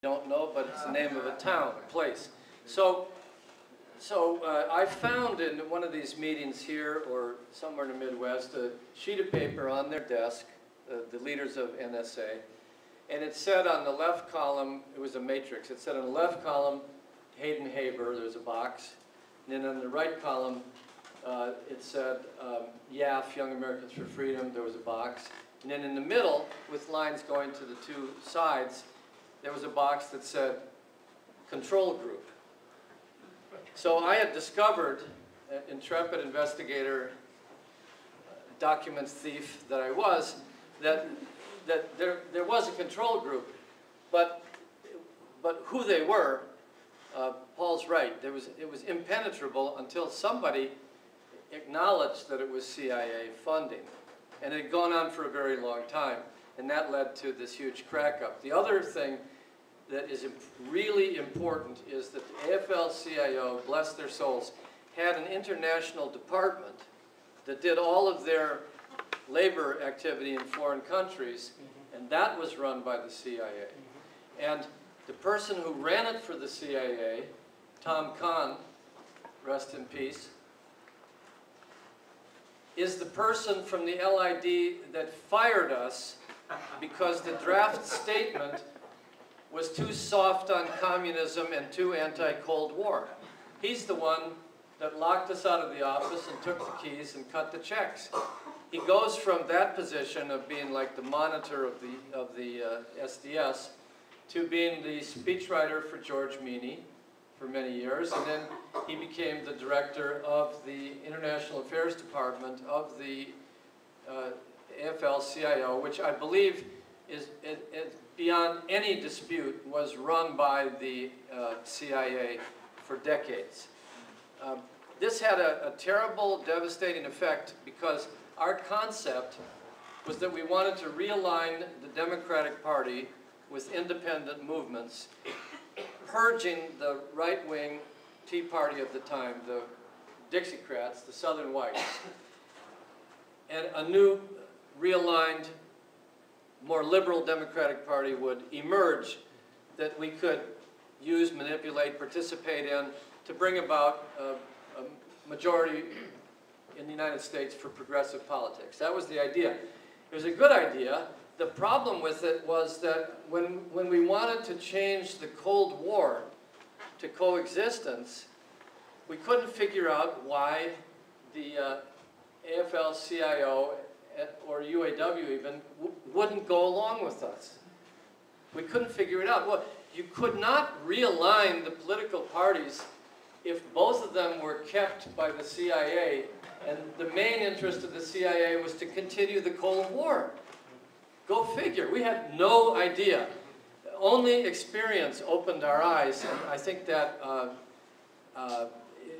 don't know, but it's the name of a town, a place. So I found in one of these meetings here or somewhere in the Midwest a sheet of paper on their desk, the leaders of NSA, and it said on the left column, it was a matrix, it said on the left column, Hayden Haber, there's a box, and then on the right column, it said YAF, Young Americans for Freedom, there was a box, and then in the middle, with lines going to the two sides, there was a box that said Control Group. So I had discovered, intrepid investigator, documents thief that I was, that there was a control group, but who they were, Paul's right. It was impenetrable until somebody acknowledged that it was CIA funding, and it had gone on for a very long time, and that led to this huge crack-up. The other thing that is really important is that the AFL-CIO, bless their souls, had an international department that did all of their labor activity in foreign countries, and that was run by the CIA. And the person who ran it for the CIA, Tom Kahn, rest in peace, is the person from the LID that fired us because the draft statement was too soft on communism and too anti-Cold War. He's the one that locked us out of the office and took the keys and cut the checks. He goes from that position of being like the monitor of the SDS to being the speechwriter for George Meany for many years, and then he became the director of the International Affairs Department of the AFL-CIO, which I believe is beyond any dispute was run by the CIA for decades. This had a terrible, devastating effect because our concept was that we wanted to realign the Democratic Party with independent movements, purging the right-wing Tea Party of the time, the Dixiecrats, the Southern Whites, and a new, realigned, more liberal Democratic Party would emerge that we could use, manipulate, participate in to bring about a majority in the United States for progressive politics. That was the idea. It was a good idea. The problem with it was that when we wanted to change the Cold War to coexistence, we couldn't figure out why the AFL-CIO or UAW even wouldn't go along with us. We couldn't figure it out. Well, you could not realign the political parties if both of them were kept by the CIA, and the main interest of the CIA was to continue the Cold War. Go figure. We had no idea. Only experience opened our eyes, and I think that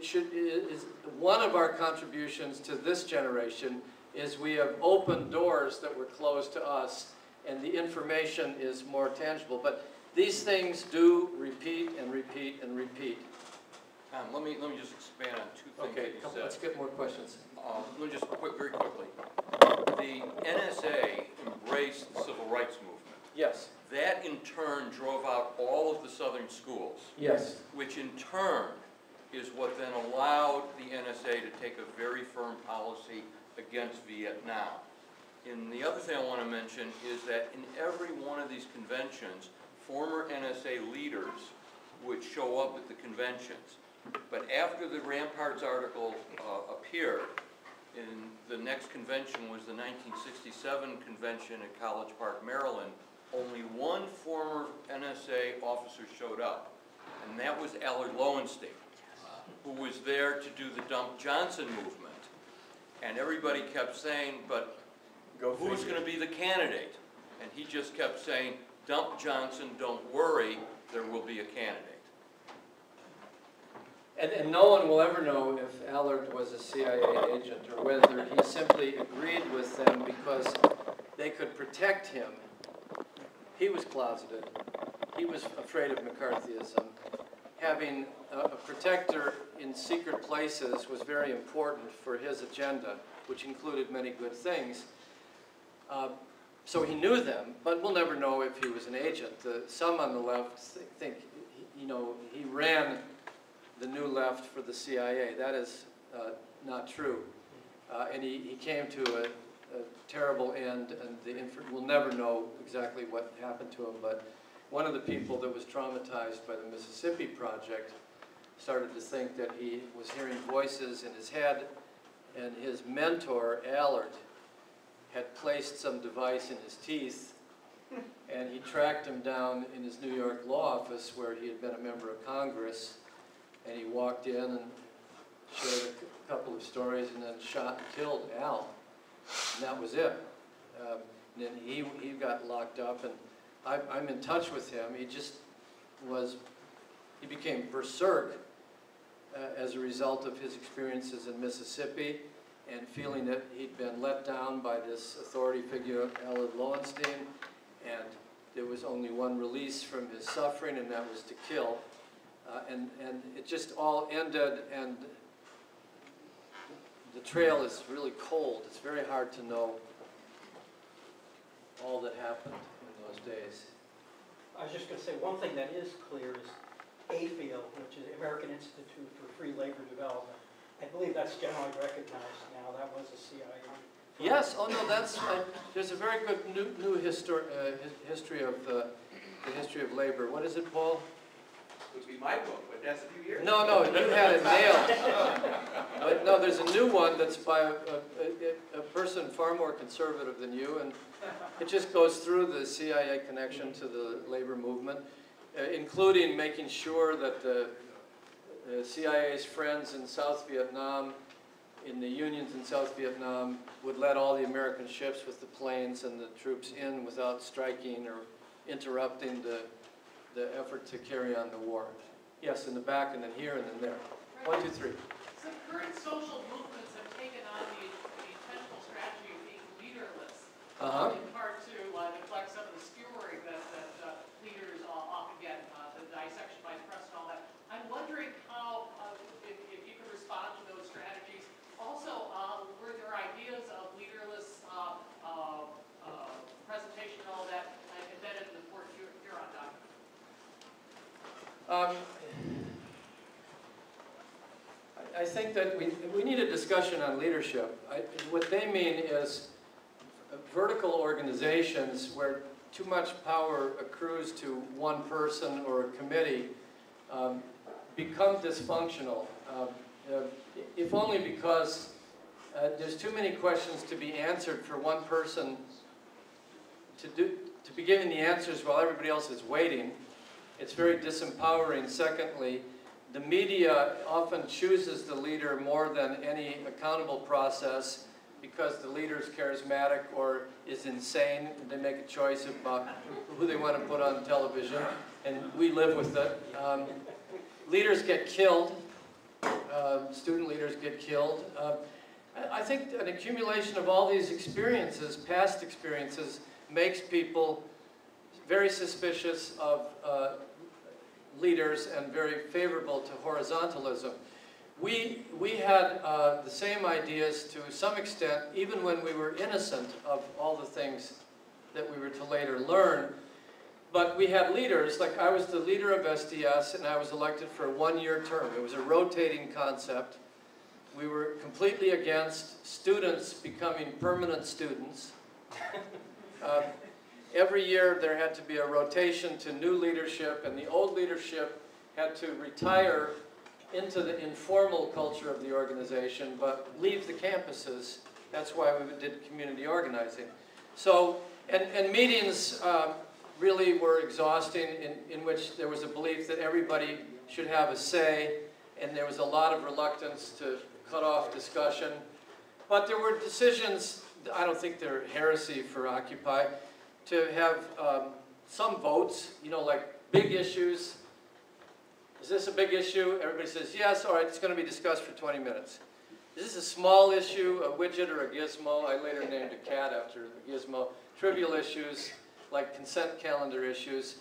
is one of our contributions to this generation is we have opened doors that were closed to us, and the information is more tangible. But these things do repeat and repeat and repeat. Let me just expand on two things Okay, that you said. let's get more questions. Let me just very quickly. The NSA embraced the civil rights movement. Yes. That in turn drove out all of the southern schools. Yes. Which in turn is what then allowed the NSA to take a very firm policy against Vietnam. And the other thing I want to mention is that in every one of these conventions, former NSA leaders would show up at the conventions. But after the Ramparts article appeared, in the next convention was the 1967 convention at College Park, Maryland, only one former NSA officer showed up, and that was Allard Lowenstein, who was there to do the Dump Johnson movement. And everybody kept saying, but who's going to be the candidate? And he just kept saying, Dump Johnson, don't worry, there will be a candidate. And no one will ever know if Allard was a CIA agent or whether he simply agreed with them because they could protect him. He was closeted. He was afraid of McCarthyism. Having a protector in secret places was very important for his agenda, which included many good things. So he knew them, but we'll never know if he was an agent. Some on the left think, you know, he ran the New Left for the CIA. That is not true. And he came to a terrible end, and we'll never know exactly what happened to him, but one of the people that was traumatized by the Mississippi Project started to think that he was hearing voices in his head, and his mentor, Allard, had placed some device in his teeth, and he tracked him down in his New York law office where he had been a member of Congress, and he walked in and shared a couple of stories and then shot and killed Al, and that was it. And then he got locked up, and I'm in touch with him. He became berserk as a result of his experiences in Mississippi and feeling that he'd been let down by this authority figure, Allard Lowenstein, and there was only one release from his suffering, and that was to kill. And it just all ended, and the trail is really cold. It's very hard to know all that happened in those days. I was just going to say, one thing that is clear is AFIL, which is American Institute for Free Labor Development. I believe that's generally recognized now. That was a CIA. Yes. Oh no, that's there's a very good new history of the history of labor. What is it, Paul? Would be my book, but that's a few years. No, you had it nailed. But no, there's a new one that's by a person far more conservative than you, and it just goes through the CIA connection to the labor movement, including making sure that the CIA's friends in South Vietnam, in the unions in South Vietnam, would let all the American ships with the planes and the troops in without striking or interrupting the effort to carry on the war. Yes, in the back, and then here, and then there. Right. 1, 2, 3. Some current social movements have taken on the intentional strategy of being leaderless, in part to neglect some of the skewering that leaders often get, the dissection by press and all that. I'm wondering how, if you could respond to those strategies. Also, were there ideas of leaderless presentation and all that embedded in the Port Huron document? I think that we need a discussion on leadership. What they mean is vertical organizations where too much power accrues to one person or a committee become dysfunctional, if only because there's too many questions to be answered for one person to be giving the answers while everybody else is waiting. It's very disempowering. Secondly, the media often chooses the leader more than any accountable process because the leader is charismatic or is insane. They make a choice about who they want to put on television, and we live with it. Leaders get killed. Student leaders get killed. I think an accumulation of all these experiences, past experiences, makes people very suspicious of leaders and very favorable to horizontalism. We had the same ideas to some extent, even when we were innocent of all the things that we were to later learn. But we had leaders, like I was the leader of SDS, and I was elected for a one-year term. It was a rotating concept. We were completely against students becoming permanent students. Every year there had to be a rotation to new leadership, and the old leadership had to retire into the informal culture of the organization, but leave the campuses. That's why we did community organizing. So, and meetings really were exhausting, in which there was a belief that everybody should have a say, and there was a lot of reluctance to cut off discussion. But there were decisions, I don't think they're heresy for Occupy, to have some votes, you know, like big issues. Is this a big issue? Everybody says, yes, all right, it's going to be discussed for 20 minutes. Is this a small issue, a widget or a gizmo? I later named a cat after the gizmo. Trivial issues, like consent calendar issues,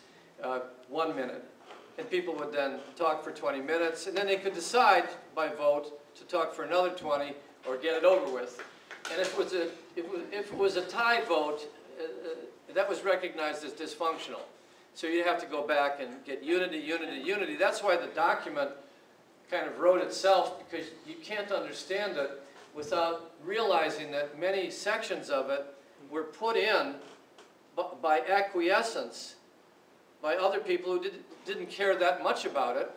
1 minute. And people would then talk for 20 minutes, and then they could decide by vote to talk for another 20 or get it over with. And if it was a tie vote, that was recognized as dysfunctional. So you have to go back and get unity, unity, unity. That's why the document kind of wrote itself, because you can't understand it without realizing that many sections of it were put in by acquiescence by other people who didn't care that much about it.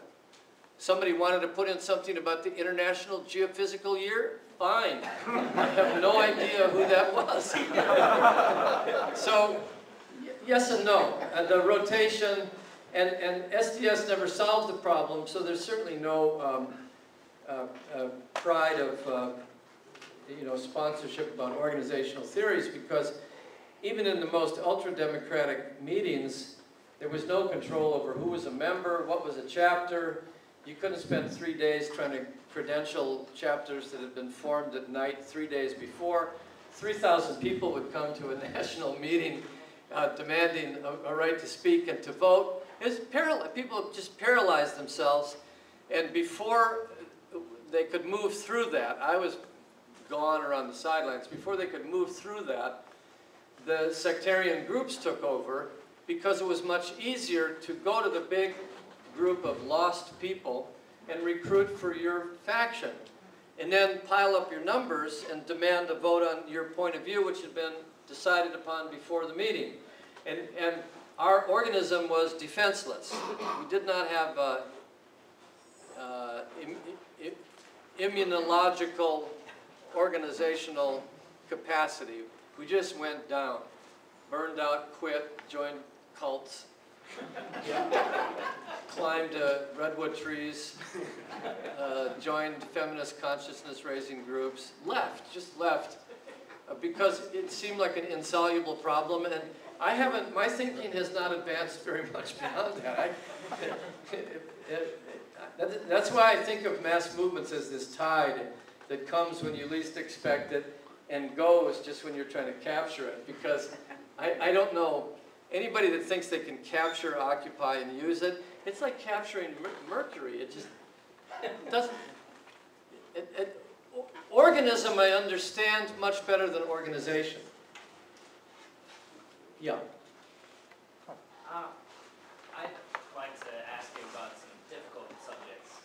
Somebody wanted to put in something about the International Geophysical Year? Fine. I have no idea who that was. So, yes and no. And the rotation, and SDS never solved the problem, so there's certainly no pride of sponsorship about organizational theories, because even in the most ultra-democratic meetings, there was no control over who was a member, what was a chapter. You couldn't spend 3 days trying to credential chapters that had been formed at night 3 days before. 3,000 people would come to a national meeting demanding a right to speak and to vote. People just paralyzed themselves, and before they could move through that, I was gone or on the sidelines, before they could move through that, the sectarian groups took over, because it was much easier to go to the big group of lost people and recruit for your faction, and then pile up your numbers and demand a vote on your point of view, which had been decided upon before the meeting. And our organism was defenseless. We did not have immunological organizational capacity. We just went down, burned out, quit, joined cults, climbed redwood trees, joined feminist consciousness raising groups, just left, because it seemed like an insoluble problem, and my thinking has not advanced very much beyond that. That's why I think of mass movements as this tide that comes when you least expect it and goes just when you're trying to capture it, because I don't know anybody that thinks they can capture, occupy, and use it. It's like capturing mercury. It just doesn't. Organism I understand much better than organization. Yeah. I'd like to ask you about some difficult subjects.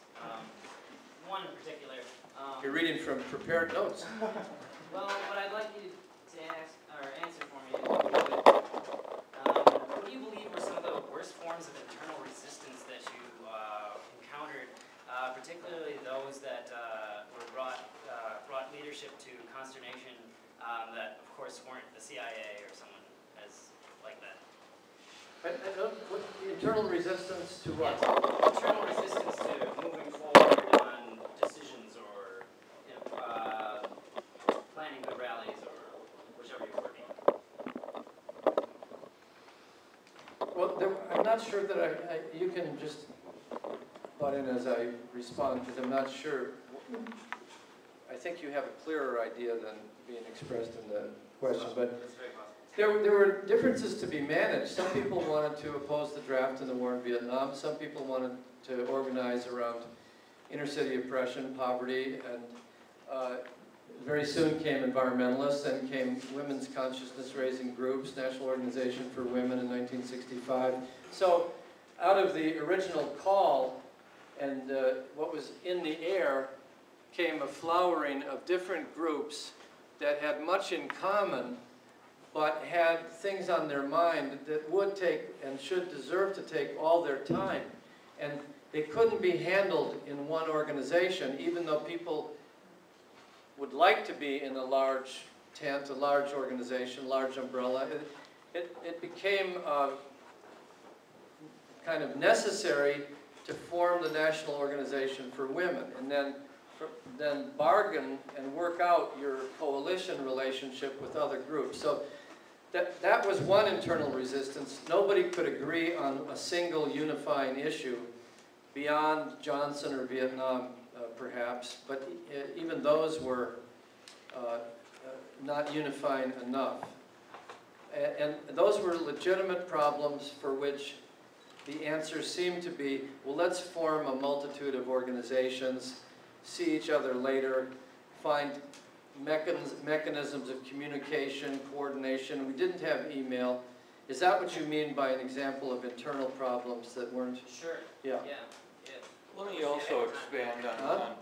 One in particular. You're reading from prepared notes. Well, what I'd like you to ask or answer for me is, what do you believe were some of the worst forms of internal resistance that you encountered, particularly those that brought leadership to consternation that, of course, weren't the CIA or someone like that? What, internal resistance to what? Yes, internal resistance to moving forward on decisions or planning the rallies or whichever you're working. Well, I'm not sure that you can just butt in as I respond, because I'm not sure. I think you have a clearer idea than being expressed in the question, but That's very possible. there were differences to be managed. Some people wanted to oppose the draft in the war in Vietnam. Some people wanted to organize around inner-city oppression, poverty, and very soon came environmentalists, then came women's consciousness-raising groups, National Organization for Women in 1965. So out of the original call and what was in the air came a flowering of different groups that had much in common, but had things on their mind that would take and should deserve to take all their time. And they couldn't be handled in one organization, even though people would like to be in a large tent, a large organization, large umbrella. It became kind of necessary to form the National Organization for Women, and then bargain and work out your coalition relationship with other groups. So that was one internal resistance. Nobody could agree on a single unifying issue beyond Johnson or Vietnam, perhaps, but even those were not unifying enough. And those were legitimate problems for which the answer seemed to be, well, let's form a multitude of organizations, see each other later, find mechanisms of communication, coordination. We didn't have email. Is that what you mean by an example of internal problems that weren't? Sure. Yeah. Yeah. Let me also expand on